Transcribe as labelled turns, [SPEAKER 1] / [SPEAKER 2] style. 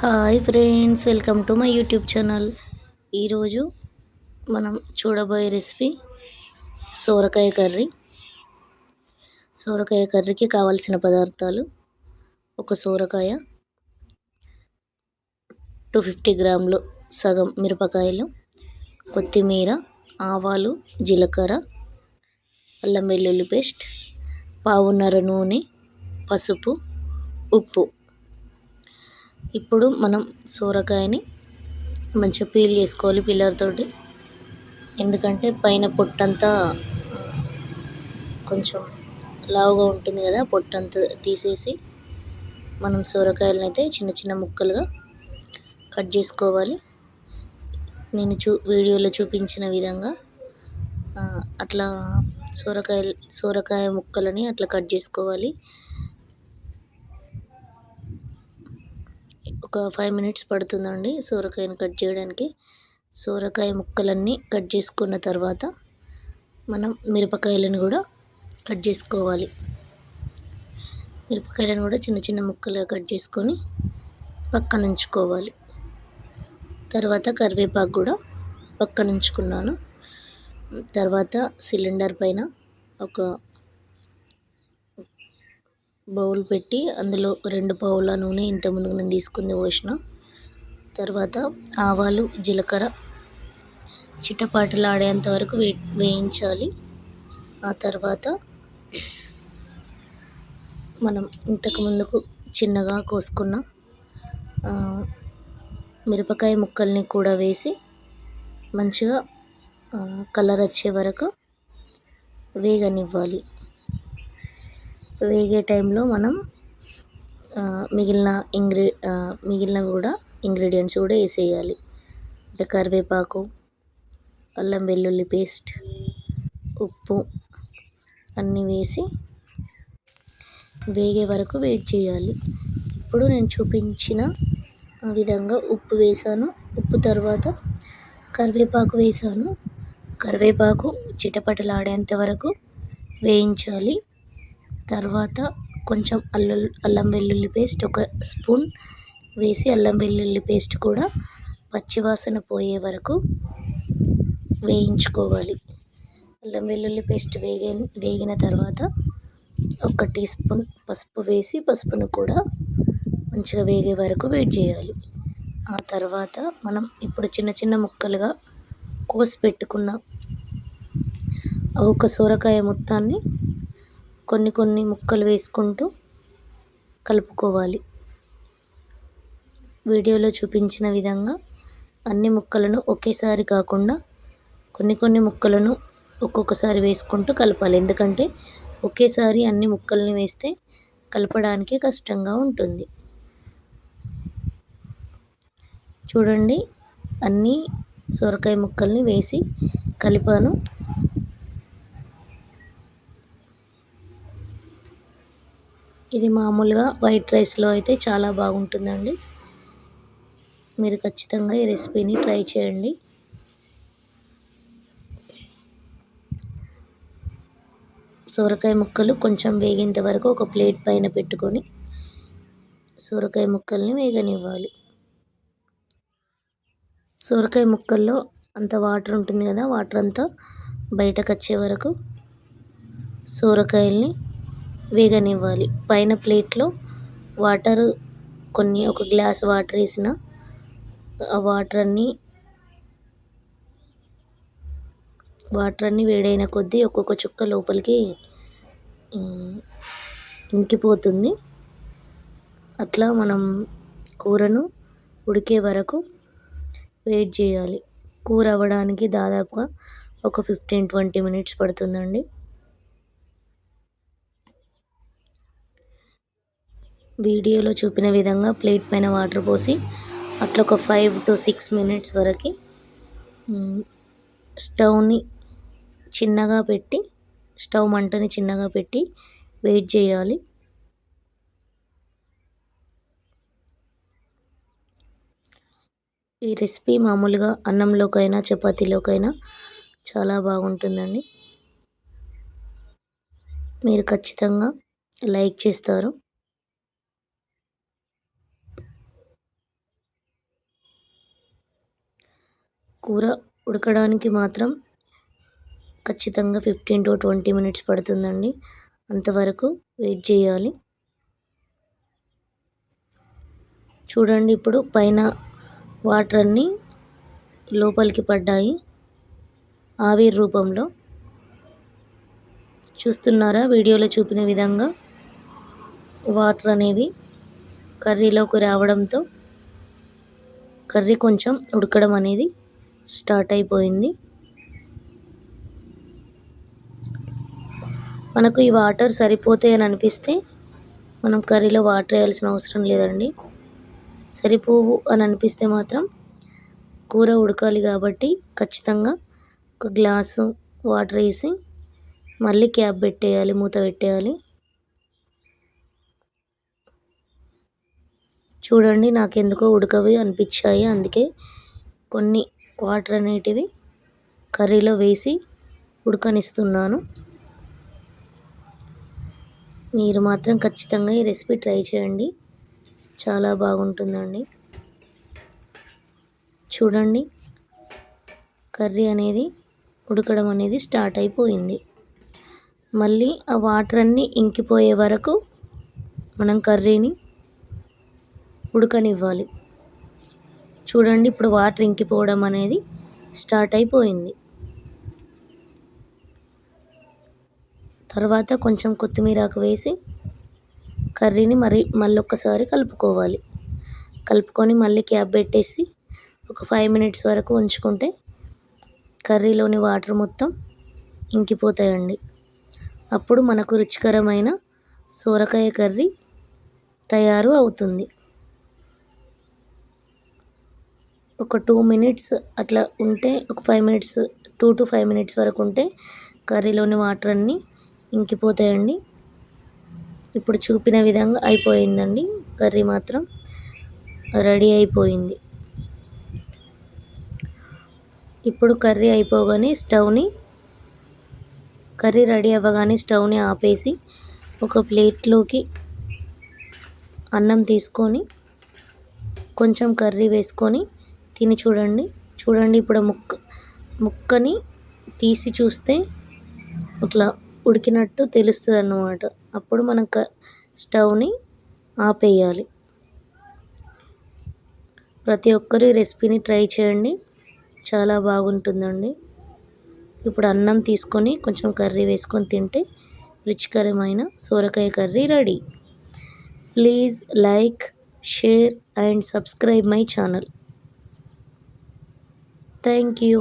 [SPEAKER 1] Hi friends, welcome to my YouTube channel. ఈరోజు మనం చూడబోయే రెసిపీ సోరకాయ కర్రీ. సోరకాయ కర్రీకి కావలసిన పదార్థాలు: ఒక సోరకాయ, 250 గ్రాములు సగం మిరపకాయలు, కొత్తిమీర, ఆవాలు, జీలకర్ర, అల్లం వెల్లుల్లి పేస్ట్, పావున్నర నూనె, పసుపు, ఉప్పు. ఇప్పుడు మనం సోరకాయని మంచిగా పీల్ చేసుకోవాలి పిల్లర్ తోటి, ఎందుకంటే పైన పొట్టంతా కొంచెం లావుగా ఉంటుంది కదా, పొట్టంతా తీసేసి మనం సోరకాయలను అయితే చిన్న చిన్న ముక్కలుగా కట్ చేసుకోవాలి. నేను వీడియోలో చూపించిన విధంగా అట్లా సోరకాయ ముక్కలని అట్లా కట్ చేసుకోవాలి. ఒక 5 మినిట్స్ పడుతుందండి సోరకాయను కట్ చేయడానికి. సోరకాయ ముక్కలన్నీ కట్ చేసుకున్న తర్వాత మనం మిరపకాయలను కూడా కట్ చేసుకోవాలి. మిరపకాయలను కూడా చిన్న చిన్న ముక్కలుగా కట్ చేసుకొని పక్కన ఉంచుకోవాలి. తర్వాత కరివేపాకు కూడా పక్కన ఉంచుకున్నాను. తర్వాత సిలిండర్ పైన ఒక బౌల్ పెట్టి అందులో 2 పావుల నూనె, ఇంతకుముందు నేను తీసుకుంది పోసిన. తర్వాత ఆవాలు, జీలకర్ర చిటపాటలాడేంత వరకు వేయించాలి. ఆ తర్వాత మనం ఇంతకుముందుకు చిన్నగా కోసుకున్న మిరపకాయ ముక్కల్ని కూడా వేసి మంచిగా కలర్ వచ్చే వరకు వేగనివ్వాలి. వేగే టైంలో మనం మిగిలిన కూడా ఇంగ్రీడియంట్స్ కూడా వేసేయాలి. అంటే కరివేపాకు, అల్లం వెల్లుల్లి పేస్ట్, ఉప్పు అన్నీ వేసి వేగే వరకు వెయిట్ చేయాలి. ఇప్పుడు నేను చూపించిన విధంగా ఉప్పు వేసాను. ఉప్పు తర్వాత కరివేపాకు వేసాను. కరివేపాకు చిటపటలాడేంత వరకు వేయించాలి. తర్వాత కొంచెం అల్లం వెల్లుల్లి పేస్ట్ 1 స్పూన్ వేసి అల్లం వెల్లుల్లి పేస్ట్ కూడా పచ్చివాసన పోయే వరకు వేయించుకోవాలి. అల్లం వెల్లుల్లి పేస్ట్ వేగిన తర్వాత 1 టీ స్పూన్ పసుపు వేసి పసుపును కూడా మంచిగా వేగే వరకు వెయిట్ చేయాలి. ఆ తర్వాత మనం ఇప్పుడు చిన్న చిన్న ముక్కలుగా కోసి పెట్టుకున్న ఒక సోరకాయ మొత్తాన్ని కొన్ని కొన్ని ముక్కలు వేసుకుంటూ కలుపుకోవాలి. వీడియోలో చూపించిన విధంగా అన్ని ముక్కలను ఒకేసారి కాకుండా కొన్ని కొన్ని ముక్కలను ఒక్కొక్కసారి వేసుకుంటూ కలపాలి. ఎందుకంటే ఒకేసారి అన్ని ముక్కల్ని వేస్తే కలపడానికి కష్టంగా ఉంటుంది. చూడండి, అన్ని సొరకాయ ముక్కల్ని వేసి కలిపాను. ఇది మామూలుగా వైట్ రైస్లో అయితే చాలా బాగుంటుందండి. మీరు ఖచ్చితంగా ఈ రెసిపీని ట్రై చేయండి. సొరకాయ ముక్కలు కొంచెం వేగేంత వరకు ఒక ప్లేట్ పైన పెట్టుకొని సొరకాయ ముక్కల్ని వేగనివ్వాలి. సొరకాయ ముక్కల్లో అంత వాటర్ ఉంటుంది కదా, వాటర్ అంతా బయటకు వచ్చే వరకు సొరకాయల్ని వేగనివ్వాలి. పైన ప్లేట్లో వాటర్ కొన్ని 1 గ్లాస్ వాటర్ వేసిన ఆ వాటర్ అన్నీ వేడైన కొద్దీ ఒక్కొక్క చుక్క లోపలికి ఇంకిపోతుంది. అట్లా మనం కూరను ఉడికే వరకు వెయిట్ చేయాలి. కూర అవ్వడానికి దాదాపుగా ఒక 15-20 మినిట్స్ పడుతుందండి. వీడియోలో చూపిన విధంగా ప్లేట్ పైన వాటర్ పోసి అట్లా ఒక 5 to 6 మినిట్స్ వరకు స్టవ్ మంటని చిన్నగా పెట్టి వెయిట్ చేయాలి. ఈ రెసిపీ మామూలుగా అన్నంలోకైనా చపాతీలోకైనా చాలా బాగుంటుందండి. మీరు ఖచ్చితంగా లైక్ చేస్తారు. కూర ఉడకడానికి మాత్రం ఖచ్చితంగా 15 to 20 మినిట్స్ పడుతుందండి. అంతవరకు వెయిట్ చేయాలి. చూడండి, ఇప్పుడు పైన వాటర్ అన్నీ లోపలికి పడ్డాయి ఆవిరి రూపంలో. చూస్తున్నారా, వీడియోలో చూపిన విధంగా వాటర్ అనేవి కర్రీలోకి రావడంతో కర్రీ కొంచెం ఉడకడం అనేది స్టార్ట్ అయిపోయింది. మనకు ఈ వాటర్ సరిపోతాయి అని అనిపిస్తే మనం కర్రీలో వాటర్ వేయాల్సిన అవసరం లేదండి. సరిపోవు అని అనిపిస్తే మాత్రం కూర ఉడకాలి కాబట్టి ఖచ్చితంగా ఒక గ్లాసు వాటర్ వేసి మళ్ళీ క్యాప్ పెట్టేయాలి, మూత పెట్టేయాలి. చూడండి, నాకెందుకో ఉడకవి అనిపించాయి. అందుకే కొన్ని వాటర్ అనేటివి కర్రీలో వేసి ఉడకనిస్తున్నాను. మీరు మాత్రం ఖచ్చితంగా ఈ రెసిపీ ట్రై చేయండి, చాలా బాగుంటుందండి. చూడండి, కర్రీ అనేది ఉడకడం అనేది స్టార్ట్ అయిపోయింది. మళ్ళీ ఆ వాటర్ అన్నీ ఇంకిపోయే వరకు మనం కర్రీని ఉడకనివ్వాలి. చూడండి, ఇప్పుడు వాటర్ ఇంకిపోవడం అనేది స్టార్ట్ అయిపోయింది. తర్వాత కొంచెం కొత్తిమీరాకు వేసి కర్రీని మళ్ళొక్కసారి కలుపుకోవాలి. కలుపుకొని మళ్ళీ క్యాప్ పెట్టేసి ఒక 5 మినిట్స్ వరకు ఉంచుకుంటే కర్రీలోని వాటర్ మొత్తం ఇంకిపోతాయండి. అప్పుడు మనకు రుచికరమైన సొరకాయ కర్రీ తయారు అవుతుంది. ఒక 2 మినిట్స్ అట్లా ఉంటే, ఒక 5 మినిట్స్ 2 to 5 మినిట్స్ వరకు ఉంటే కర్రీలోని వాటర్ అన్నీ ఇంకిపోతాయండి. ఇప్పుడు చూపిన విధంగా అయిపోయిందండి. కర్రీ మాత్రం రెడీ అయిపోయింది. ఇప్పుడు కర్రీ రెడీ అవ్వగానే స్టవ్ని ఆపేసి ఒక ప్లేట్లోకి అన్నం తీసుకొని కొంచెం కర్రీ వేసుకొని తిని చూడండి. ఇప్పుడు ముక్కని తీసి చూస్తే ఇట్లా ఉడికినట్టు తెలుస్తుంది అన్నమాట. అప్పుడు మనం స్టవ్ని ఆపేయాలి. ప్రతి ఒక్కరు ఈ రెసిపీని ట్రై చేయండి, చాలా బాగుంటుందండి. ఇప్పుడు అన్నం తీసుకొని కొంచెం కర్రీ వేసుకొని తింటే రుచికరమైన సొరకాయ curry ready. Please like, share and subscribe my channel. Thank you.